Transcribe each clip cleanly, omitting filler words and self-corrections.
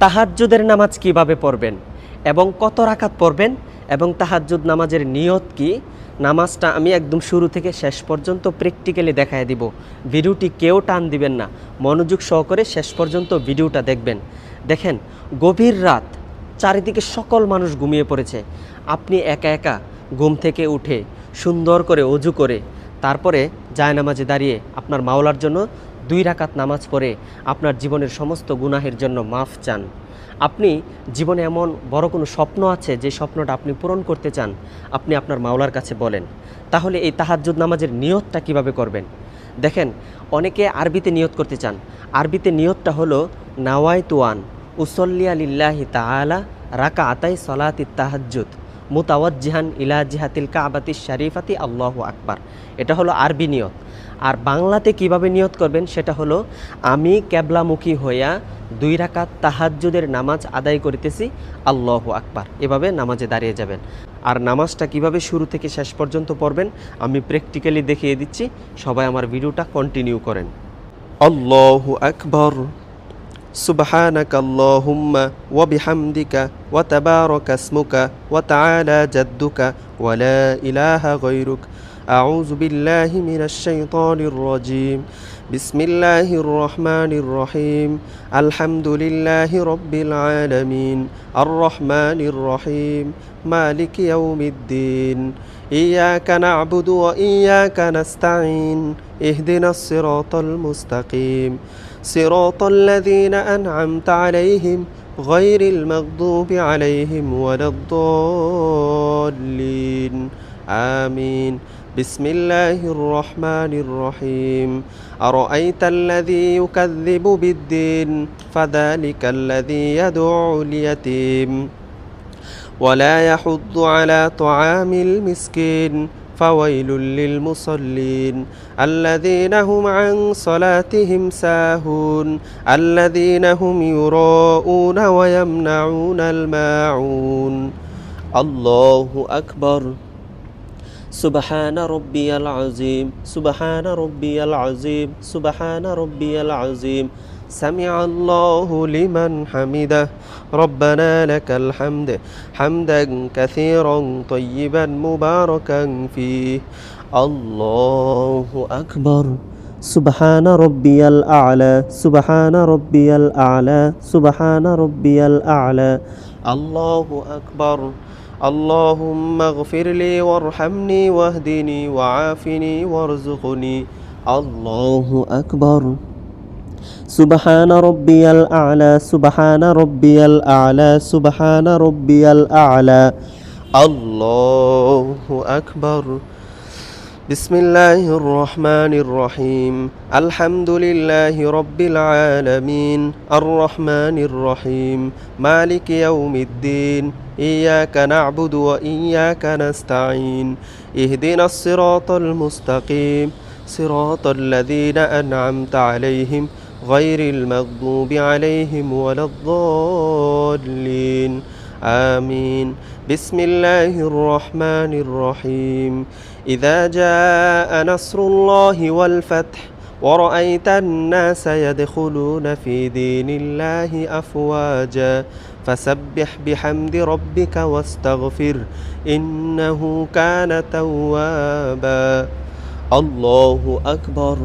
তাহাজ্জুদের নামাজ কিভাবে পড়বেন এবং কত রাকাত পড়বেন এবং তাহাজ্জুদ নামাজের নিয়ত কি, নামাজটা আমি একদম শুরু থেকে শেষ পর্যন্ত প্র্যাকটিক্যালি দেখায় দিব। ভিডিওটি কেউ টান দিবেন না, মনোযোগ সহকারে শেষ পর্যন্ত ভিডিওটা দেখবেন। দেখেন, গভীর রাত, চারিদিকে সকল মানুষ ঘুমিয়ে পড়েছে, আপনি একা একা ঘুম থেকে উঠে সুন্দর করে অজু করে তারপরে জায়নামাজে দাঁড়িয়ে আপনার মাওলার জন্য 2 রাকাত নামাজ পড়ে আপনার জীবনের সমস্ত গুনাহের জন্য মাফ চান। আপনি জীবনে এমন বড় কোনো স্বপ্ন আছে যে স্বপ্নটা আপনি পূরণ করতে চান, আপনি আপনার মাওলার কাছে বলেন। তাহলে এই তাহাজ্জুদ নামাজের নিয়তটা কিভাবে করবেন? দেখেন, অনেকে আরবিতে নিয়ত করতে চান। আরবিতে নিয়তটা হলো নাওয়াইতুয়ান উসল্লিয়া লিল্লাহি তাআলা রাকাআতাই সলাতি তাহাজ্জুদ মুতাওয়াজ্জিহান ইলা জিহাতিল কাবাতিশ শরীফাতি আল্লাহু আকবার। এটা হলো আরবি নিয়ত। আর বাংলাতে কিভাবে নিয়ত করবেন সেটা হলো, আমি কেবলামুখী হইয়া 2 রাকাত তাহাজ্জুদের নামাজ আদায় করিতেছি, আল্লাহু আকবার। এভাবে নামাজে দাঁড়িয়ে যাবেন। আর নামাজটা কিভাবে শুরু থেকে শেষ পর্যন্ত পড়বেন আমি প্র্যাকটিক্যালি দেখিয়ে দিচ্ছি, সবাই আমার ভিডিওটা কন্টিনিউ করেন। আল্লাহু আকবার, সুবহানাকা আল্লাহুম্মা ওয়া বিহামদিকা ওয়া তাবারাকা ইসমুকা ওয়া তাআলা জাদ্দুকা ওয়া লা ইলাহা গায়রুক। আউযু বিল্লাহি মিনাশ শাইতানির রাজীম। বিসমিল্লাহির রহমানির রহিম। আলহামদুলিল্লাহি রাব্বিল আলামিন। আর রহমানির রহিম। মালিকি ইয়াউমিদ্দিন। ইয়াকা না'বুদু ওয়া ইয়াকা নাস্তাঈন। ইহদিনাস সিরাতাল মুস্তাকিম। সিরাতাল লাযীনা আন'আমতা আলাইহিম গায়রিল মাগদুবি আলাইহিম ওয়ালাদ-দাল্লিন। আমিন। বিসমিল্লাহির রহমানির রহিম। আরাআইতাল্লাযী ইউকাযযিবু বিদ্দীন ফাযালিকাল্লাযী ইয়াদউল ইয়াতীম ওয়া লা ইয়াহুদ্দু আলা তুআমিল মিসকিন ফাওয়াইলুল লিল মুসাল্লিন আল্লাযীনা হুম আন সালাতিহিম সাহুন আল্লাযীনা হুম ইউরাউনা ওয়া ইয়ামনাউনাল মাউন। আল্লাহু আকবার। সুবহান রাব্বিয়াল আযীম, সুবহান রাব্বিয়াল আযীম, সুবহান রাব্বিয়াল আযীম। সামিআল্লাহু লিমান হামিদাহ। রব্বানা লাকাল হামদ হামদান কাসীরান তাইয়িবান মুবারাকান ফীহ। আল্লাহু আকবার। সুবহান রাব্বিয়াল আ'লা, সুবহান রাব্বিয়াল আ'লা, সুবহান রাব্বিয়াল আ'লা। আল্লাহু আকবার। আল্লাহুম্মা গফিরলি ওয়ারহামনি ওয়াহদিনি ওয়াআফিনি ওয়ারযুকনি। আল্লাহু আকবার। সুবহান রাব্বিয়াল আ'লা, সুবহান রাব্বিয়াল আ'লা, সুবহান রাব্বিয়াল আ'লা। আল্লাহু আকবার। বিসমিল্লাহির রহমানির রহিম। আলহামদুলিল্লাহি রাব্বিল আলামিন। আর রহমানির রহিম। মালিকি ইয়াউমিদ্দিন। ইয়াকা না'বুদু ওয়া ইয়াকা নাস্তাঈন। ইহদিনাস সিরাতাল মুস্তাকিম। সিরাতাল লাযীনা আন'আমতা আলাইহিম গায়রিল মাগদুবি আলাইহিম ওয়ালাদ-দাল্লিন। আমিন। বিসমিল্লাহির রহমানির রহিম। ইযা জাআ নাসরুল্লাহি ওয়াল ফাথ ওয়া রাআইতান নাসা ইয়াদখুলুনা ফি দীনিল্লাহি আফওয়াজা ফাসাব্বিহ বিহামদি রাব্বিকা ওয়াস্তাগফির ইন্নাহু কানা তাওয়াবা। আল্লাহু আকবার।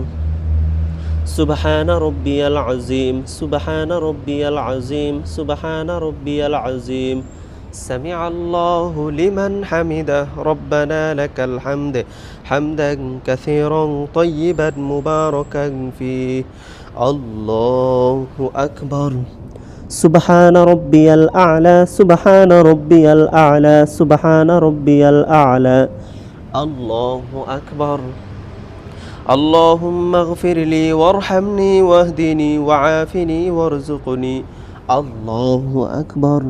সুবহান রাব্বিয়াল আযীম, সুবহান রাব্বিয়াল আযীম, সুবহান রাব্বিয়াল আযীম। সামিআল্লাহু লিমান হামিদাহ। রব্বানা লাকাল হামদ হামদান কাসীরান তাইয়িবান মুবারাকান ফীহ। আল্লাহু আকবার। সুবহান রাব্বিয়াল আ'লা, সুবহান রাব্বিয়াল আ'লা, সুবহান রাব্বিয়াল আ'লা। আল্লাহু আকবার। আল্লাহুম্মা গফিরলি ওয়ারহামনি ওয়াহদিনি ওয়াআফিনি ওয়ারযুকনি। আল্লাহু আকবার।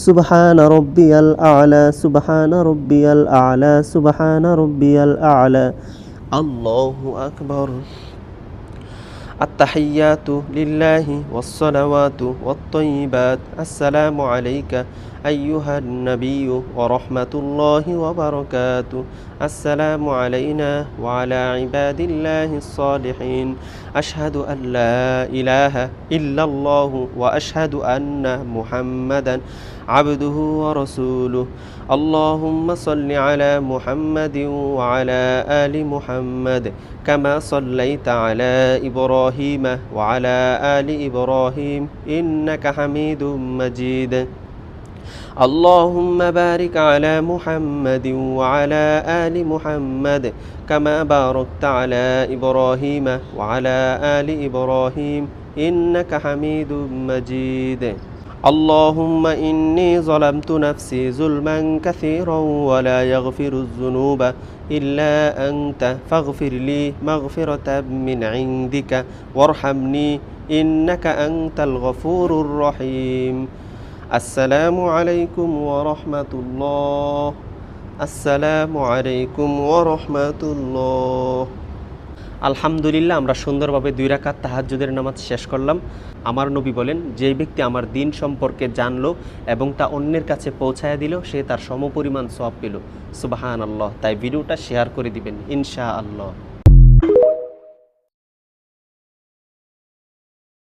সুবহান রাব্বিয়াল আ'লা, সুবহান রাব্বিয়াল আ'লা, সুবহান রাব্বিয়াল আ'লা। আল্লাহু আকবার। التحيات لله والصلوات والطيبات السلام عليك أيها النبي ورحمة الله وبركاته السلام علينا وعلى عباد الله الصالحين أشهد أن لا إله إلا الله وأشهد أن محمدا عبده ورسوله اللهم صل على محمد وعلى آل محمد كما صليت على إبراهيم وعلى آل إبراهيم إنك حميد مجيد اللهم بارك على محمد وعلى آل محمد كما باركت على إبراهيم وعلى آل إبراهيم إنك حميد مجيد اللهم إني ظلمت نفسي ظلما كثيرا ولا يغفر الذنوب إلا أنت فاغفر لي مغفرة من عندك وارحمني إنك أنت الغفور الرحيم السلام عليكم ورحمة الله السلام عليكم ورحمة الله আলহামদুলিল্লাহ আমরা সুন্দরভাবে 2 রাকাত তাহাজ্জুদের নামাজ শেষ করলাম। আমার নবী বলেন, যে ব্যক্তি আমার দিন সম্পর্কে জানলো এবং তা অন্যের কাছে পৌঁছায় দিল, সে তার সমপরিমাণ সওয়াব পেল। সুবহানাল্লাহ। তাই ভিডিওটা শেয়ার করে দিবেন ইনশাআল্লাহ।